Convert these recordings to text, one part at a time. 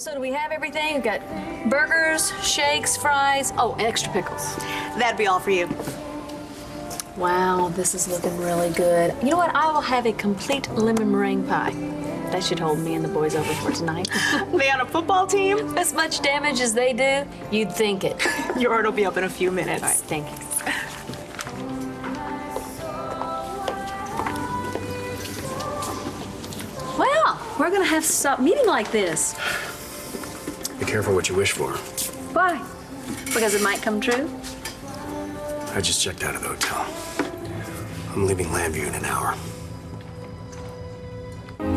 So do we have everything? We've got burgers, shakes, fries, oh, and extra pickles. That'd be all for you. Wow, this is looking really good. You know what? I will have a complete lemon meringue pie. That should hold me and the boys over for tonight. They on a football team? As much damage as they do, you'd think it. Your order will be up in a few minutes. All right, thank you. Well, we're gonna have to stop meeting like this. Be careful what you wish for. Why? Because it might come true? I just checked out of the hotel. I'm leaving Lambview in an hour.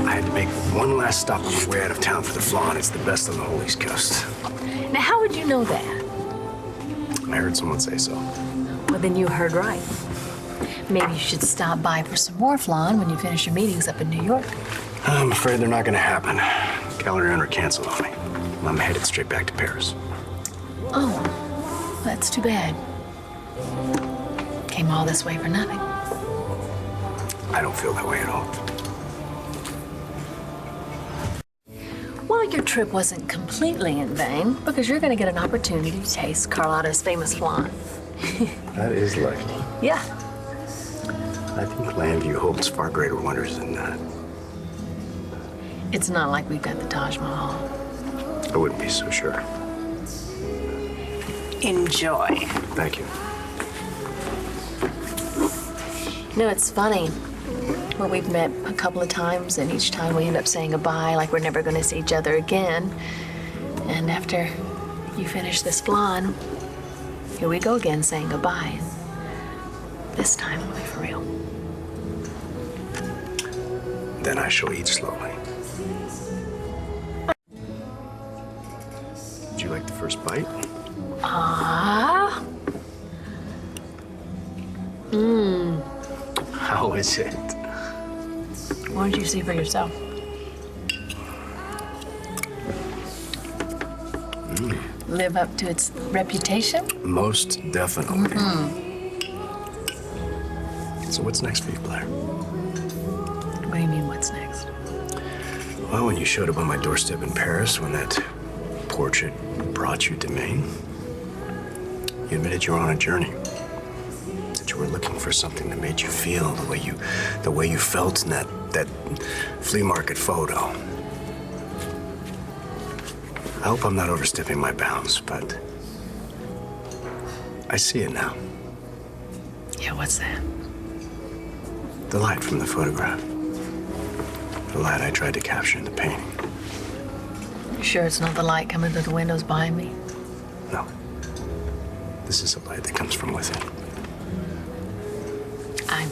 I had to make one last stop on the way out of town for the flan. It's the best on the whole East Coast. Now, how would you know that? I heard someone say so. Well, then you heard right. Maybe you should stop by for some more flan when you finish your meetings up in New York. I'm afraid they're not going to happen. Calendar canceled on me. I'm headed straight back to Paris. Oh, that's too bad. Came all this way for nothing. I don't feel that way at all. Well, your trip wasn't completely in vain because you're going to get an opportunity to taste Carlotta's famous flan. That is lucky. Yeah. I think Lambview holds far greater wonders than that. It's not like we've got the Taj Mahal. I wouldn't be so sure. Enjoy. Thank you. No, it's funny. Well, we've met a couple of times, and each time we end up saying goodbye like we're never going to see each other again. And after you finish this flan, here we go again saying goodbye. And this time it'll be for real. Then I shall eat slowly. Would you like the first bite? How is it? Why don't you see for yourself? Live up to its reputation? Most definitely. So what's next for you, Blair? What do you mean, what's next? Well, when you showed up on my doorstep in Paris, when that portrait brought you to Maine, you admitted you were on a journey. That you were looking for something that made you feel the way you felt in that flea market photo. I hope I'm not overstepping my bounds, but I see it now. Yeah, what's that? The light from the photograph. The light I tried to capture in the painting. You sure it's not the light coming through the windows behind me? No. This is a light that comes from within. I'm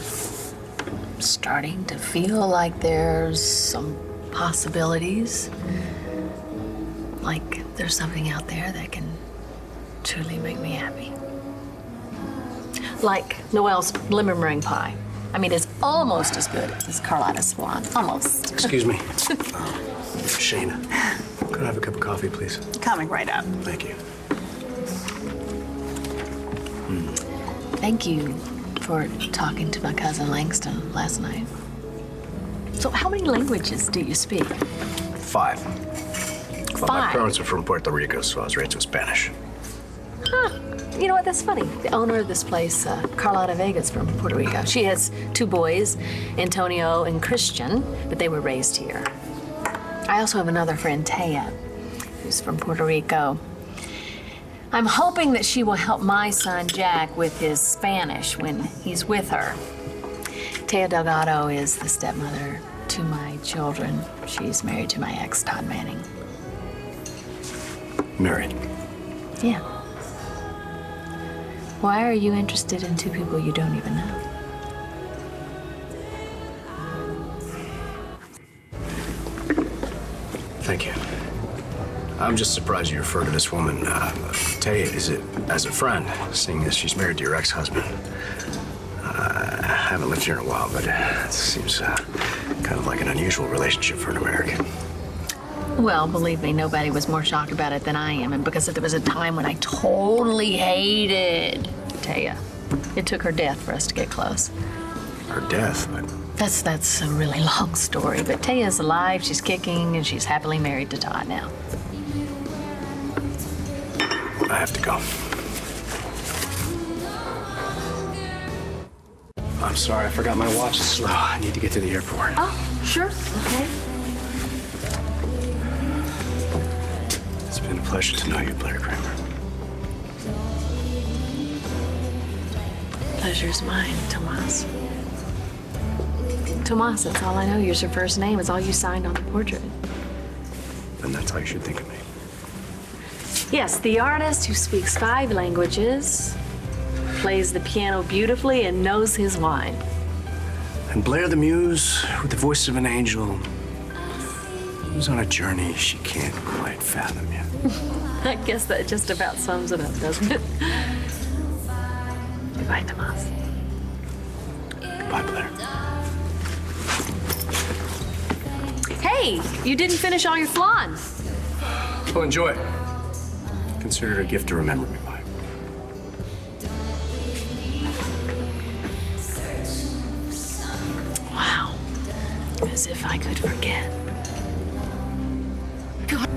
starting to feel like there's some possibilities. Like there's something out there that can truly make me happy. Like Noelle's lemon meringue pie. I mean, it's almost as good as Carlotta's flan. Almost. Excuse me. Shayna, could I have a cup of coffee, please? Coming right up. Thank you. Thank you for talking to my cousin Langston last night. So how many languages do you speak? 5. Well, my Five? parents are from Puerto Rico, so I was raised with Spanish. Huh. You know what, that's funny. The owner of this place, Carlotta Vega's from Puerto Rico. She has 2 boys, Antonio and Christian, but they were raised here. I also have another friend, Taya, who's from Puerto Rico. I'm hoping that she will help my son, Jack, with his Spanish when he's with her. Taya Delgado is the stepmother to my children. She's married to my ex, Todd Manning. Married. Yeah. Why are you interested in 2 people you don't even know? Thank you. I'm just surprised you refer to this woman, Taya, as a friend, seeing as she's married to your ex-husband. I haven't lived here in a while, but it seems kind of like an unusual relationship for an American. Well, believe me, nobody was more shocked about it than I am, and because there was a time when I totally hated Taya. It took her death for us to get close. Her death, but... That's a really long story, but Taya's alive, she's kicking, and she's happily married to Todd now. I have to go. I'm sorry, I forgot my watch is slow. I need to get to the airport. Oh, sure. Okay. It's been a pleasure to know you, Blair Kramer. Pleasure's mine, Tomas. Tomas, that's all I know. Here's your first name. It's all you signed on the portrait. Then that's how you should think of me. Yes, the artist who speaks 5 languages, plays the piano beautifully, and knows his wine. And Blair the Muse, with the voice of an angel, who's on a journey she can't quite fathom yet. I guess that just about sums it up, doesn't it? Goodbye, Tomas. Goodbye, Blair. Hey, you didn't finish all your flan. Well, enjoy. Consider it a gift to remember me by. Wow. As if I could forget. God.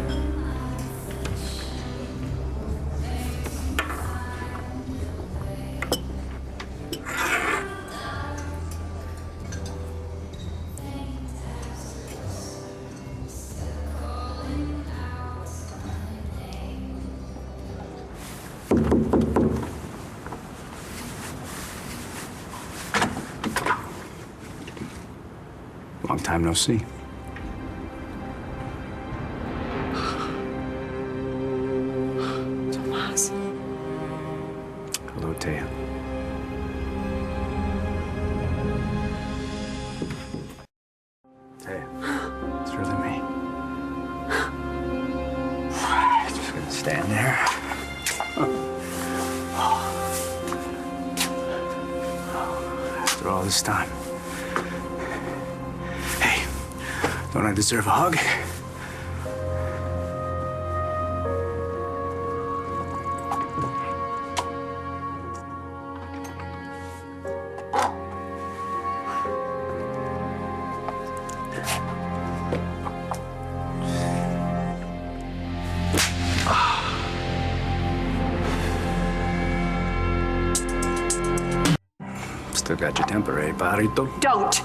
Long time no see. Tomas. Hello, Taya. Taya, it's really me. Just gonna stand there. After all this time. Hey, don't I deserve a hug? Still got your temper, eh, Barito? Don't!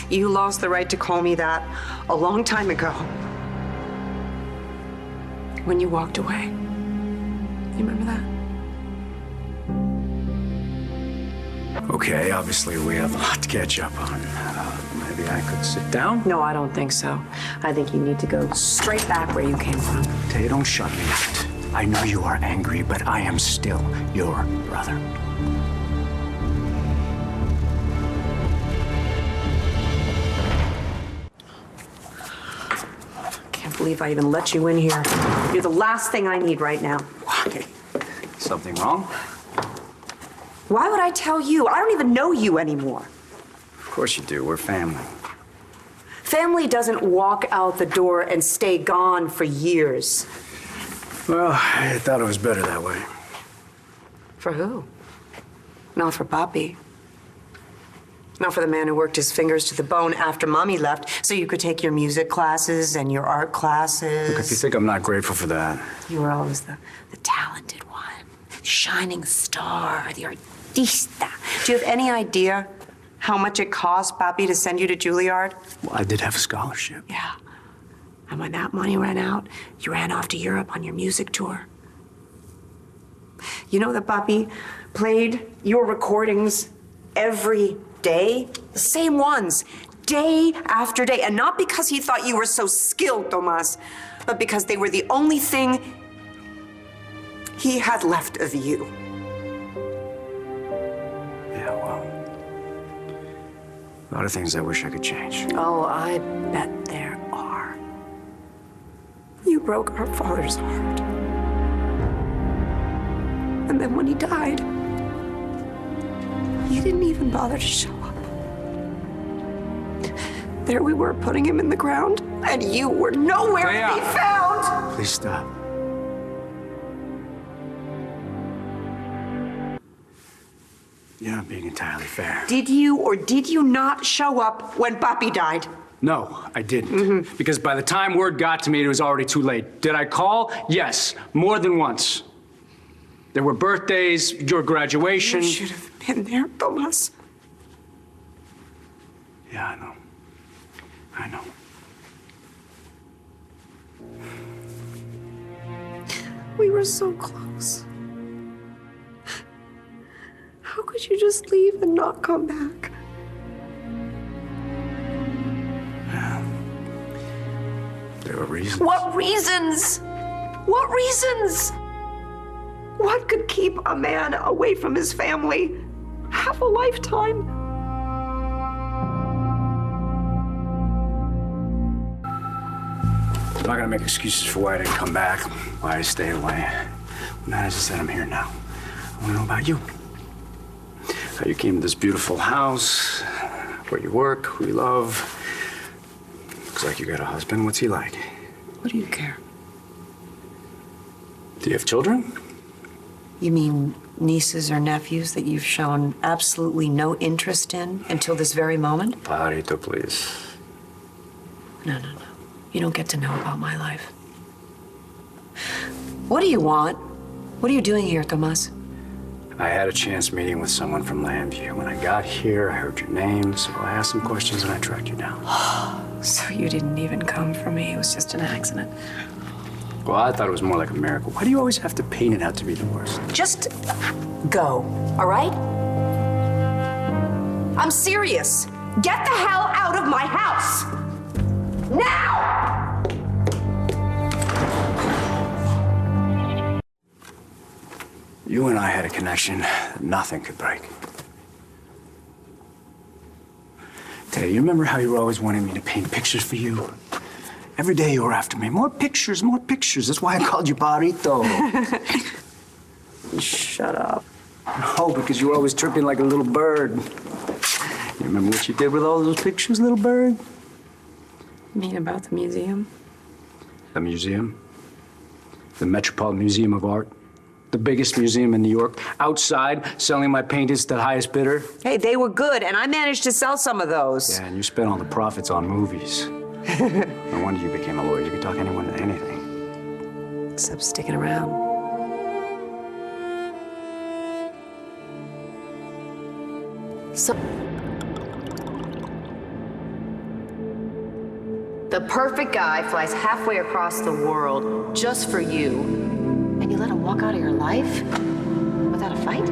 You lost the right to call me that a long time ago. When you walked away. You remember that? Okay, obviously we have a lot to catch up on. Maybe I could sit down? No, I don't think so. I think you need to go straight back where you came from. Taya, don't shut me out. I know you are angry, but I am still your brother. Can't believe I even let you in here. You're the last thing I need right now. Why? Something wrong? Why would I tell you? I don't even know you anymore. Of course you do. We're family. Family doesn't walk out the door and stay gone for years. Well, I thought it was better that way. For who? Not for Papi. Not for the man who worked his fingers to the bone after Mommy left, so you could take your music classes and your art classes. Look, if you think I'm not grateful for that. You were always the talented one, shining star, the artista. Do you have any idea how much it cost Papi to send you to Juilliard? Well, I did have a scholarship. Yeah. And when that money ran out, you ran off to Europe on your music tour. You know that Papi played your recordings every day? The same ones, day after day. And not because he thought you were so skilled, Tomas, but because they were the only thing he had left of you. Yeah, well, a lot of things I wish I could change. Oh, I bet there are. You broke our father's heart. And then when he died, you didn't even bother to show up. There we were putting him in the ground, and you were nowhere to be found! Please stop. You're not being entirely fair. Did you or did you not show up when Papi died? No, I didn't. Because by the time word got to me, it was already too late. Did I call? Yes, more than once. There were birthdays, your graduation. You should have been there, Tomas. Yeah, I know. I know. We were so close. How could you just leave and not come back? There were reasons. What reasons? What reasons? What could keep a man away from his family half a lifetime? I'm not gonna make excuses for why I didn't come back, why I stayed away. Now, as I said, I'm here now. I wanna know about you. How you came to this beautiful house, where you work, who you love. Looks like you got a husband. What's he like? What do you care? Do you have children? You mean nieces or nephews that you've shown absolutely no interest in until this very moment? Parito, please. No. You don't get to know about my life. What do you want? What are you doing here, Tomas? I had a chance meeting with someone from Lambview. When I got here, I heard your name, so I asked some questions and I tracked you down. So you didn't even come for me. It was just an accident. Well, I thought it was more like a miracle. Why do you always have to paint it out to be the worst? Just go, all right? I'm serious. Get the hell out of my house! Now! You and I had a connection that nothing could break. Tay, you remember how you were always wanting me to paint pictures for you? Every day you were after me. More pictures, more pictures. That's why I called you Barito. Shut up. No, because you were always tripping like a little bird. You remember what you did with all those pictures, little bird? You mean about the museum? The museum? The Metropolitan Museum of Art? The biggest museum in New York. Outside, selling my paintings to the highest bidder. Hey, they were good, and I managed to sell some of those. Yeah, and you spent all the profits on movies. No wonder you became a lawyer. You could talk anyone into anything. Except sticking around. So, the perfect guy flies halfway across the world just for you, and you let him walk out of your life without a fight?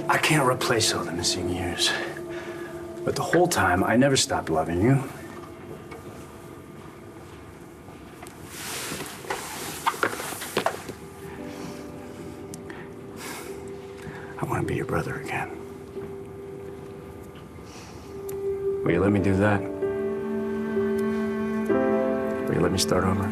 I can't replace all the missing years. But the whole time, I never stopped loving you. I want to be your brother again. Will you let me do that? Will you let me start over?